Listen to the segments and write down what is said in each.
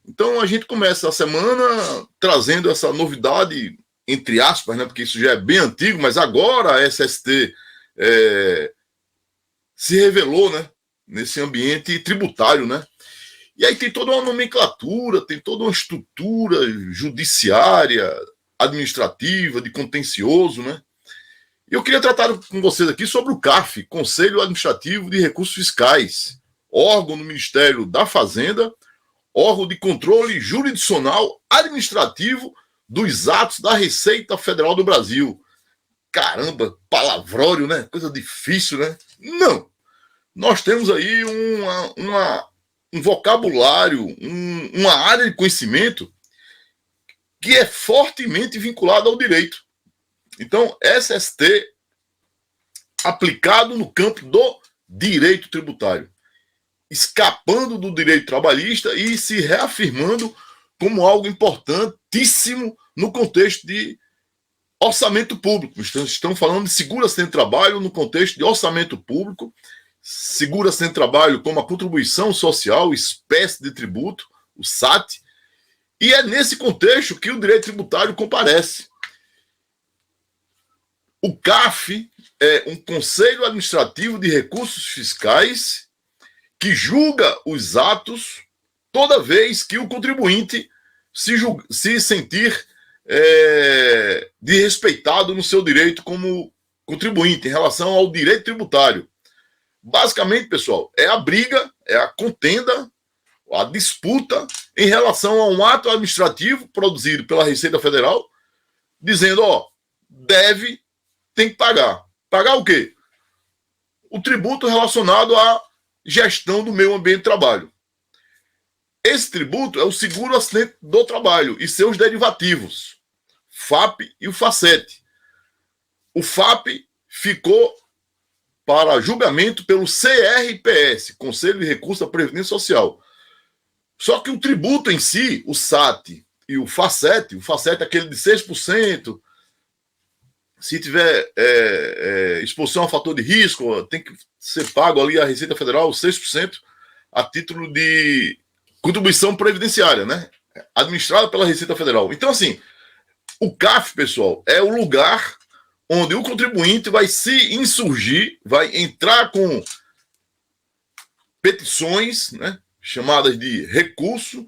Então a gente começa a semana trazendo essa novidade, entre aspas, né, porque isso já é bem antigo, mas agora a SST se revelou, né, nesse ambiente tributário, né? E aí tem toda uma nomenclatura, tem toda uma estrutura judiciária, administrativa, de contencioso, né? E eu queria tratar com vocês aqui sobre o CAF, Conselho Administrativo de Recursos Fiscais, órgão do Ministério da Fazenda, órgão de controle jurisdicional administrativo dos atos da Receita Federal do Brasil. Caramba, palavrório, né? Coisa difícil, né? Não. Nós temos aí um vocabulário, uma área de conhecimento que é fortemente vinculada ao direito. Então, SST aplicado no campo do direito tributário, escapando do direito trabalhista e se reafirmando como algo importantíssimo no contexto de orçamento público. Estamos falando de segurança de trabalho no contexto de orçamento público, segurança de trabalho como a contribuição social, espécie de tributo, o SAT, e é nesse contexto que o direito tributário comparece. O CAF é um Conselho Administrativo de Recursos Fiscais que julga os atos toda vez que o contribuinte se sentir desrespeitado no seu direito como contribuinte em relação ao direito tributário. Basicamente, pessoal, é a briga, é a contenda, a disputa em relação a um ato administrativo produzido pela Receita Federal, dizendo, tem que pagar. Pagar o quê? O tributo relacionado à gestão do meio ambiente de trabalho. Esse tributo é o seguro acidente do trabalho e seus derivativos, FAP e o FACET. O FAP ficou para julgamento pelo CRPS, Conselho de Recursos da Previdência Social. Só que o tributo em si, o SAT e o FACET é aquele de 6%, se tiver exposição a fator de risco, tem que ser pago ali a Receita Federal 6% a título de contribuição previdenciária, né? Administrada pela Receita Federal. Então, assim, o CAF, pessoal, é o lugar onde o contribuinte vai se insurgir, vai entrar com petições, né, chamadas de recurso,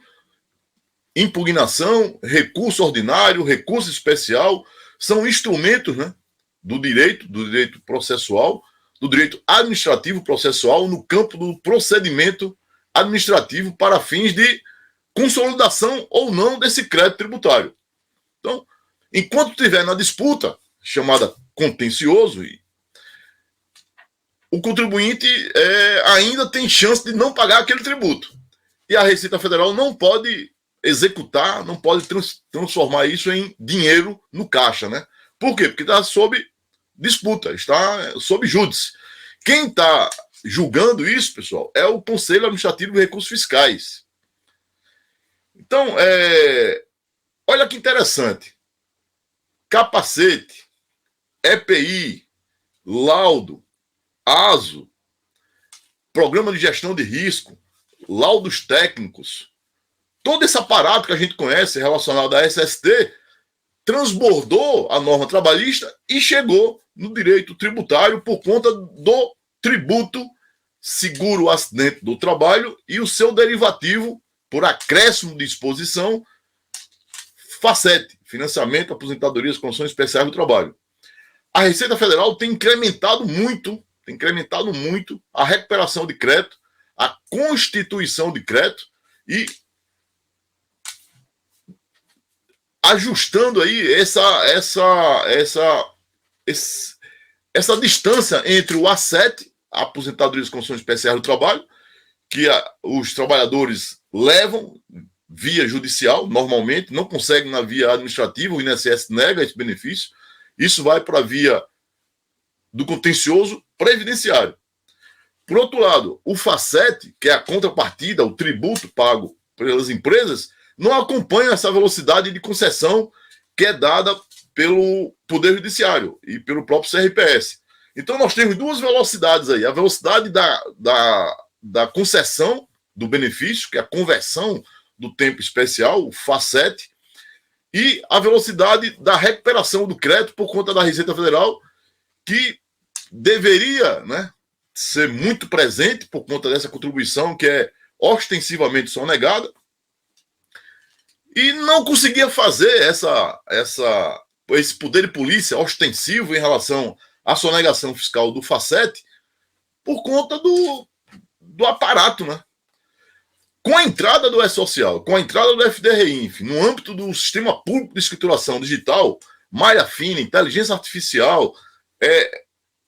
impugnação, recurso ordinário, recurso especial, são instrumentos, né, do direito processual, do direito administrativo processual no campo do procedimento administrativo para fins de consolidação ou não desse crédito tributário. Então, enquanto estiver na disputa, chamada contencioso, o contribuinte ainda tem chance de não pagar aquele tributo. E a Receita Federal não pode executar, não pode transformar isso em dinheiro no caixa, né? Por quê? Porque está sob disputa, está sob júdice. Quem está julgando isso, pessoal, é o Conselho Administrativo de Recursos Fiscais. Então, olha que interessante. Capacete, EPI, laudo, ASO, programa de gestão de risco, laudos técnicos, todo esse aparato que a gente conhece relacionado à SST transbordou a norma trabalhista e chegou no direito tributário por conta do tributo seguro acidente do trabalho e o seu derivativo por acréscimo de exposição FACET, Financiamento, Aposentadorias e Condições Especiais do Trabalho. A Receita Federal tem incrementado muito a recuperação de crédito, a constituição de crédito e ajustando aí essa distância entre o A7, a Aposentadoria e Condições Especiais do Trabalho, que os trabalhadores levam via judicial, normalmente, não conseguem na via administrativa, o INSS nega esse benefício, isso vai para a via do contencioso previdenciário. Por outro lado, o FACET, que é a contrapartida, o tributo pago pelas empresas, não acompanha essa velocidade de concessão que é dada pelo Poder Judiciário e pelo próprio CRPS. Então, nós temos duas velocidades aí. A velocidade da concessão do benefício, que é a conversão do tempo especial, o FACET, e a velocidade da recuperação do crédito por conta da Receita Federal, que deveria, né, ser muito presente por conta dessa contribuição que é ostensivamente sonegada, e não conseguia fazer esse poder de polícia ostensivo em relação à sonegação fiscal do FACET por conta do aparato, né? Com a entrada do E-Social, com a entrada do FDRINF, no âmbito do Sistema Público de Escrituração Digital, malha fina, inteligência artificial,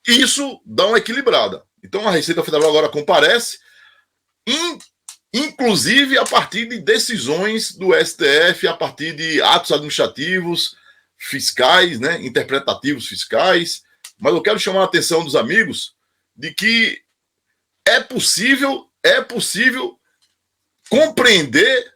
isso dá uma equilibrada. Então a Receita Federal agora comparece, inclusive a partir de decisões do STF, a partir de atos administrativos fiscais, né, interpretativos fiscais. Mas eu quero chamar a atenção dos amigos de que é possível compreender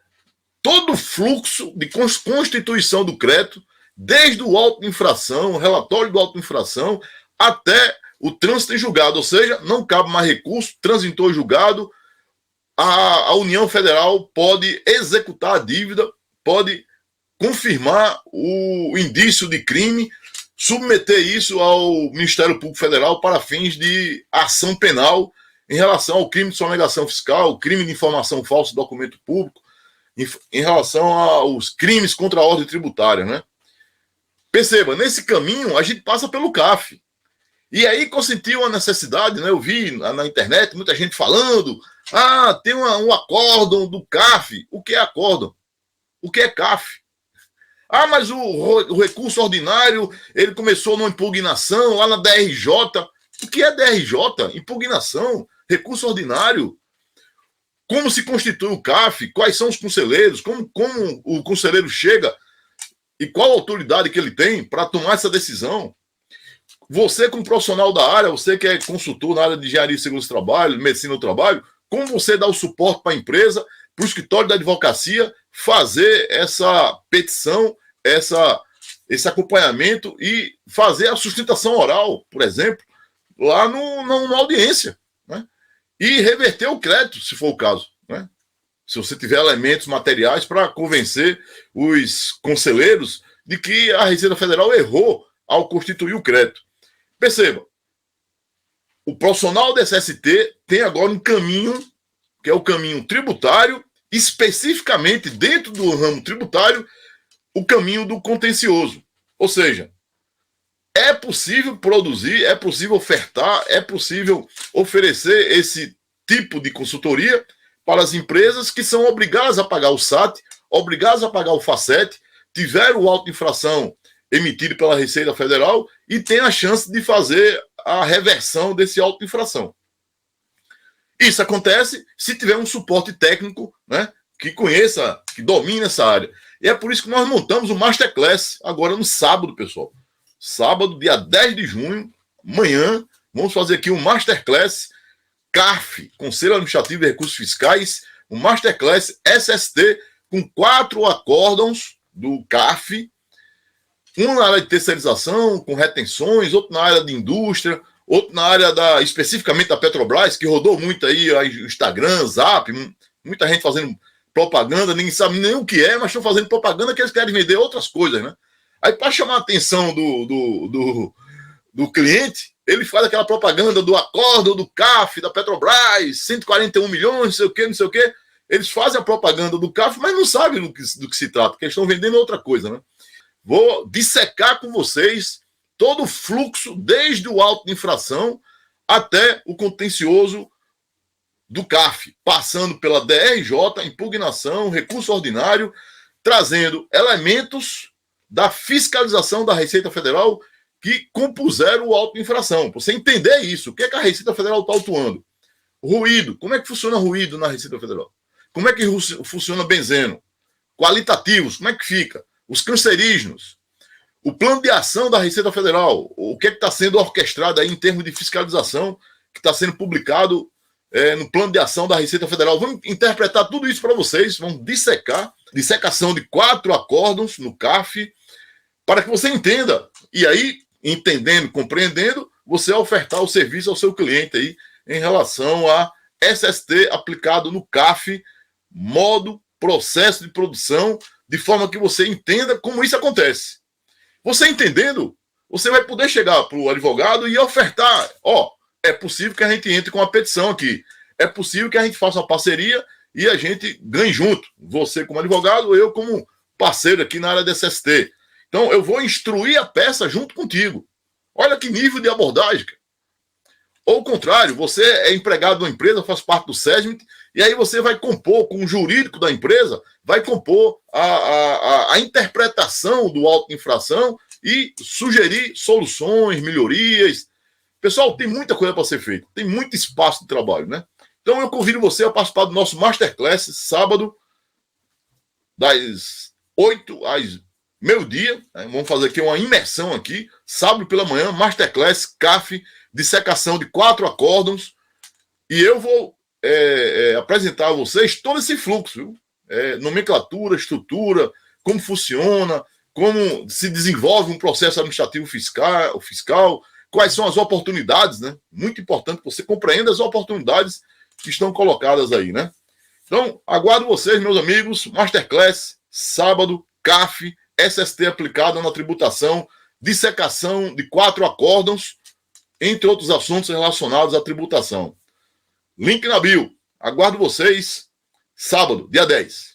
todo o fluxo de constituição do crédito, desde o auto de infração, o relatório do auto de infração, até o trânsito em julgado, ou seja, não cabe mais recurso, transitou em julgado, a União Federal pode executar a dívida, pode confirmar o indício de crime, submeter isso ao Ministério Público Federal para fins de ação penal em relação ao crime de sonegação fiscal, crime de informação falsa de documento público, em relação aos crimes contra a ordem tributária, né? Perceba, nesse caminho a gente passa pelo CAF. E aí consentiu a necessidade, né? Eu vi na internet muita gente falando, tem um acórdão do CAF. O que é acórdão? O que é CAF? Mas o recurso ordinário, ele começou numa impugnação lá na DRJ. O que é DRJ? Impugnação, recurso ordinário. Como se constitui o CAF? Quais são os conselheiros? Como o conselheiro chega e qual a autoridade que ele tem para tomar essa decisão? Você, como profissional da área, você que é consultor na área de engenharia e segurança do trabalho, medicina do trabalho, como você dá o suporte para a empresa, para o escritório da advocacia fazer essa petição, esse acompanhamento e fazer a sustentação oral, por exemplo, lá na audiência, né? E reverter o crédito, se for o caso, né? Se você tiver elementos materiais para convencer os conselheiros de que a Receita Federal errou ao constituir o crédito. Perceba, o profissional da SST tem agora um caminho, que é o caminho tributário, especificamente dentro do ramo tributário, o caminho do contencioso. Ou seja, é possível produzir, é possível ofertar, é possível oferecer esse tipo de consultoria para as empresas que são obrigadas a pagar o SAT, obrigadas a pagar o FACET, tiveram o auto de infração emitido pela Receita Federal e tem a chance de fazer a reversão desse auto de infração. Isso acontece se tiver um suporte técnico, né, que conheça, que domine essa área. E é por isso que nós montamos o Masterclass agora no sábado, pessoal. Sábado, dia 10 de junho, amanhã, vamos fazer aqui um Masterclass CARF, Conselho Administrativo de Recursos Fiscais, um Masterclass SST com 4 acórdãos do CARF, um na área de terceirização, com retenções, outro na área de indústria, outro na área especificamente da Petrobras, que rodou muito aí, Instagram, Zap, muita gente fazendo propaganda, ninguém sabe nem o que é, mas estão fazendo propaganda que eles querem vender outras coisas, né? Aí, para chamar a atenção do cliente, ele faz aquela propaganda do acórdão do CAF, da Petrobras, 141 milhões, não sei o quê. Eles fazem a propaganda do CAF, mas não sabem do que se trata, porque eles estão vendendo outra coisa, né? Vou dissecar com vocês todo o fluxo, desde o auto de infração até o contencioso do CAF, passando pela DRJ, impugnação, recurso ordinário, trazendo elementos da fiscalização da Receita Federal que compuseram o auto de infração. Para você entender isso, o que é que a Receita Federal está autuando? Ruído. Como é que funciona ruído na Receita Federal? Como é que funciona benzeno? Qualitativos, como é que fica? Os cancerígenos. O plano de ação da Receita Federal, o que é que está sendo orquestrado aí em termos de fiscalização, que está sendo publicado no plano de ação da Receita Federal. Vamos interpretar tudo isso para vocês, vamos dissecação de 4 acórdãos no CAF, para que você entenda. E aí, entendendo, compreendendo, você ofertar o serviço ao seu cliente aí em relação a SST aplicado no CAF, modo processo de produção de forma que você entenda como isso acontece. Você entendendo, você vai poder chegar para o advogado e ofertar, é possível que a gente entre com uma petição aqui, é possível que a gente faça uma parceria e a gente ganhe junto, você como advogado, eu como parceiro aqui na área da SST. Então, eu vou instruir a peça junto contigo. Olha que nível de abordagem. Ou o contrário, você é empregado de uma empresa, faz parte do SESMIT, e aí você vai compor com o jurídico da empresa, vai compor a interpretação do auto de infração e sugerir soluções, melhorias. Pessoal, tem muita coisa para ser feita, tem muito espaço de trabalho, né? Então eu convido você a participar do nosso Masterclass, sábado, das 8 às meio-dia. Né? Vamos fazer aqui uma imersão aqui, sábado pela manhã, Masterclass CAF, dissecação de 4 acórdons, e eu vou apresentar a vocês todo esse fluxo, viu? Nomenclatura, estrutura, como funciona, como se desenvolve um processo administrativo fiscal, quais são as oportunidades, né? Muito importante que você compreenda as oportunidades que estão colocadas aí, né? Então, aguardo vocês, meus amigos, Masterclass, sábado, CAF, SST aplicada na tributação, dissecação de 4 acórdons, entre outros assuntos relacionados à tributação. Link na bio. Aguardo vocês, sábado, dia 10.